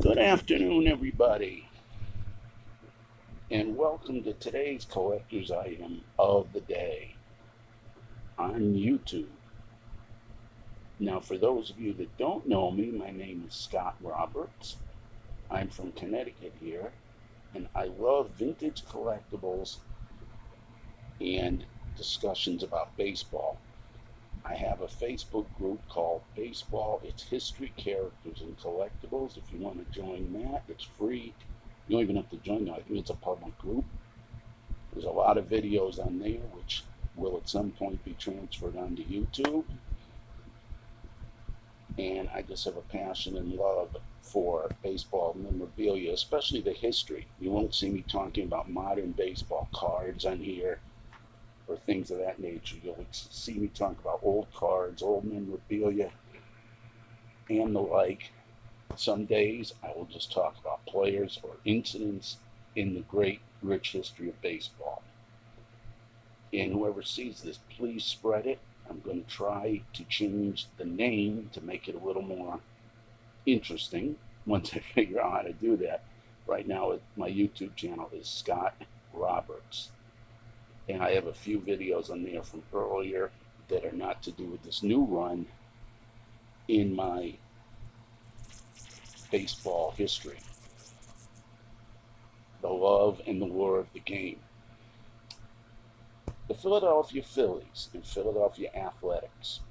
Good afternoon, everybody, and welcome to today's collector's item of the day on YouTube. Now, for those of you that don't know me, my name is Scott Roberts. I'm from Connecticut here, and I love vintage collectibles and discussions about baseball. I have a Facebook group called Baseball, Its History, Characters, and Collectibles. If you want to join that, it's free. You don't even have to join that. I think it's a public group. There's a lot of videos on there, which will at some point be transferred onto YouTube. And I just have a passion and love for baseball memorabilia, especially the history. You won't see me talking about modern baseball cards on here or things of that nature. You'll see me talk about old cards, old memorabilia, and the like. Some days I will just talk about players or incidents in the great, rich history of baseball. And whoever sees this, please spread it. I'm going to try to change the name to make it a little more interesting once I figure out how to do that. Right now, my YouTube channel is Scott Roberts. And I have a few videos on there from earlier that are not to do with this new run in my baseball history. The love and the lure of the game. The Philadelphia Phillies and Philadelphia Athletics.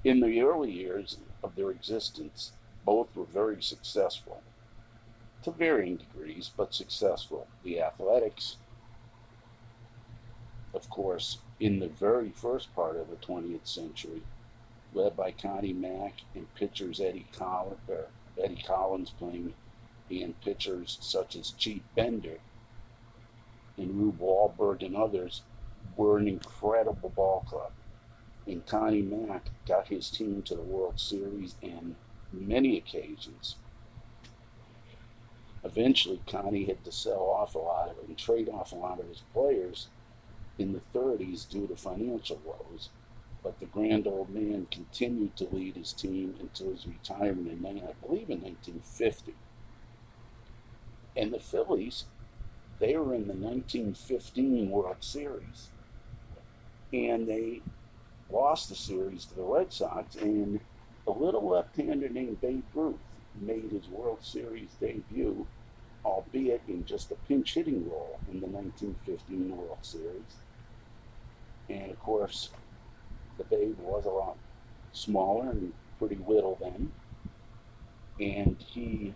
In the early years of their existence, both were very successful. To varying degrees, but successful. The Athletics, of course, in the very first part of the 20th century, led by Connie Mack and pitchers Eddie Collins playing, and pitchers such as Chief Bender and Rube Wahlberg and others, were an incredible ball club. And Connie Mack got his team to the World Series on many occasions. Eventually, Connie had to sell off a lot of it and trade off a lot of his players in the 30s due to financial woes. But the grand old man continued to lead his team until his retirement in, I believe, in 1950. And the Phillies, they were in the 1915 World Series. And they lost the series to the Red Sox, and a little left-hander named Babe Ruth made his World Series debut, albeit in just a pinch hitting role in the 1915 World Series. And of course, the Babe was a lot smaller and pretty little then. And he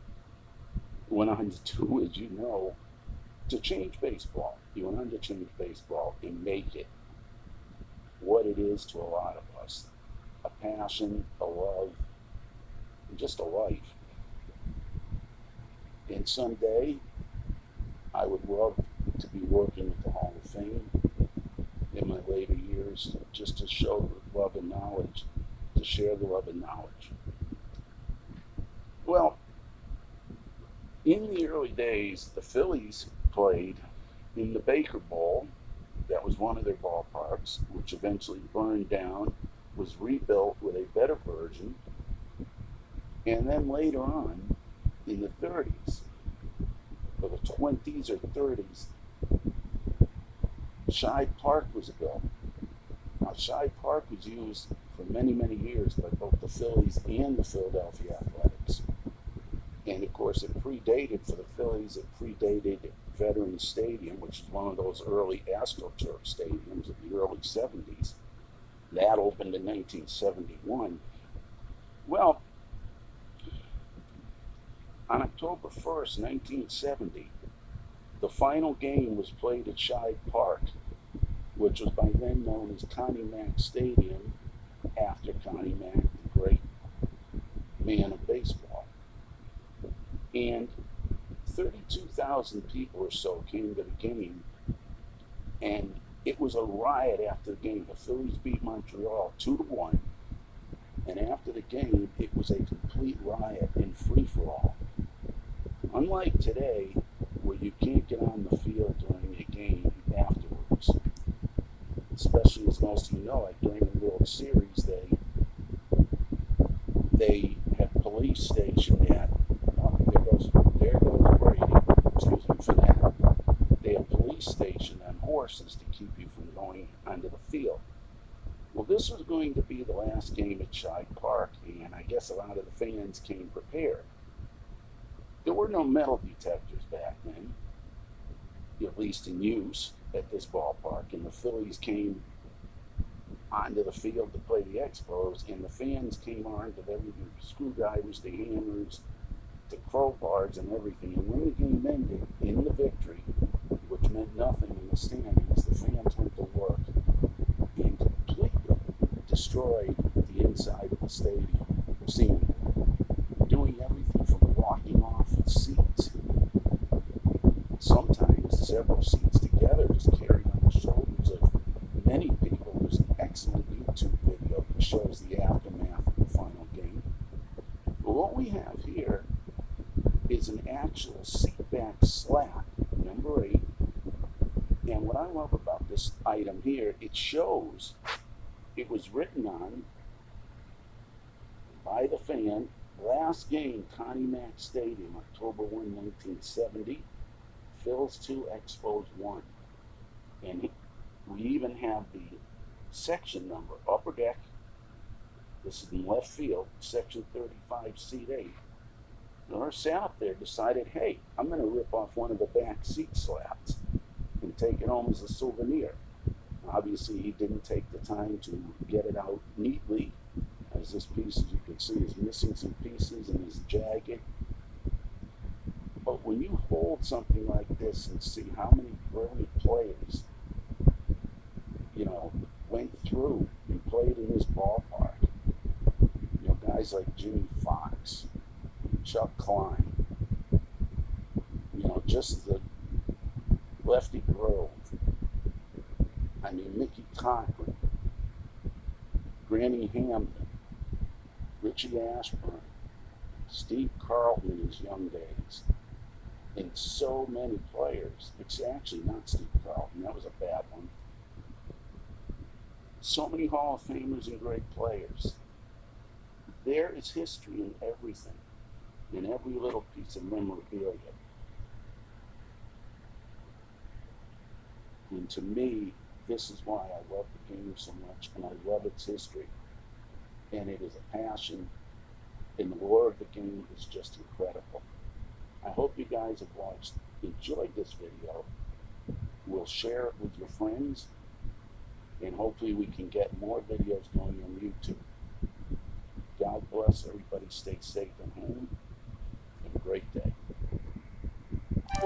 went on to do, as you know, to change baseball. He went on to change baseball and make it what it is to a lot of us. A passion, a love, and just a life. And someday, I would love to be working with the Hall of Fame in my later years, just to show the love and knowledge, to share the love and knowledge. Well, in the early days, the Phillies played in the Baker Bowl. That was one of their ballparks, which eventually burned down, was rebuilt with a better version, and then later on, in the 30s, or the 20s or 30s, Shibe Park was built. Now, Shibe Park was used for many, many years by both the Phillies and the Philadelphia Athletics. And of course, it predated, for the Phillies, it predated Veterans Stadium, which is one of those early AstroTurf stadiums of the early 70s. That opened in 1971. Well, on October 1st, 1970, the final game was played at Shibe Park, which was by then known as Connie Mack Stadium, after Connie Mack, the great man of baseball. And 32,000 people or so came to the game, and it was a riot after the game. The Phillies beat Montreal 2-1, and after the game, it was a complete riot and free-for-all. Unlike today, where you can't get on the field during a game afterwards, especially, as most of you know, like during the World Series, they have police police station at, oh, there goes Brady, excuse me for that. They have police stationed on horses to keep you from going onto the field. Well, this was going to be the last game at Shibe Park, and I guess a lot of the fans came prepared. There were no metal detectors back then, at least in use at this ballpark, and the Phillies came onto the field to play the Expos, and the fans came armed with everything, screwdrivers to hammers to crowbars and everything. And when the game ended in the victory, which meant nothing in the standings, the fans went to work and completely destroyed the inside of the stadium, seemingly, doing everything from blocking off seats, sometimes several seats together, just carried on the shoulders of many people. There's an excellent YouTube video that shows the aftermath of the final game. But what we have here is an actual seatback slab, number 8. And what I love about this item here, it shows it was written on by the fan. Last game, Connie Mack Stadium, October 1, 1970. Phils 2, Expos 1. And we even have the section number, upper deck. This is in left field, section 35, seat 8. Norris sat up there, decided, hey, I'm going to rip off one of the back seat slats and take it home as a souvenir. Obviously, he didn't take the time to get it out neatly, as this piece, as you can see, is missing some pieces and is jagged. But when you hold something like this and see how many brilliant players, went through and played in this ballpark, guys like Jimmy Fox, Chuck Klein, just the Lefty Grove, I mean, Mickey Cochran, Granny Hamden, Richie Ashburn, Steve Carlton in his young days, and so many players. It's actually not Steve Carlton, that was a bad one. So many Hall of Famers and great players. There is history in everything, in every little piece of memorabilia. And to me, this is why I love the game so much, and I love its history. And it is a passion, and the lore of the game is just incredible. I hope you guys have enjoyed this video. We'll share it with your friends, and hopefully we can get more videos going on YouTube. God bless everybody. Stay safe at home. Have a great day.